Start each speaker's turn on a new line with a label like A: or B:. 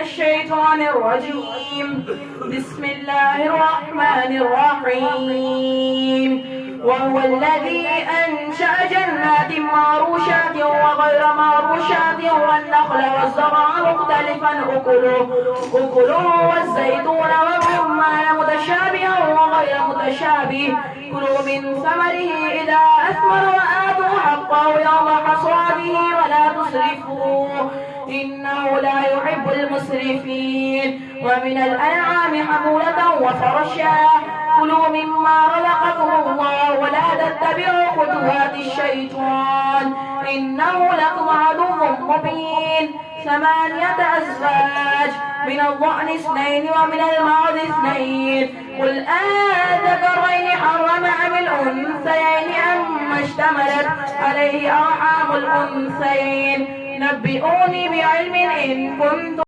A: الشيطان الرجيم. بسم الله الرحمن الرحيم. وهو الذي أنشأ جنات معروشات وغير معروشات والنخل والزرع مختلفا أكله والزيتون والرمان متشابها وغير متشابه. كلوا من ثمره إذا أثمر وآتوا حقه يوم حصاده ولا تسرفوا إنه لا يحب المسرفين. ومن الأنعام حمولة وفرشا. كلوا مما رزقكم الله ولا تتبعوا خطوات الشيطان إنه لكم عدو مبين. 8 أزواج من الضأن 2 ومن المعز 2. قل أذكرين حرم أم الأنثيين أما اشتملت عليه أرحام الأنثيين. نبئوني بعلم إن كنتم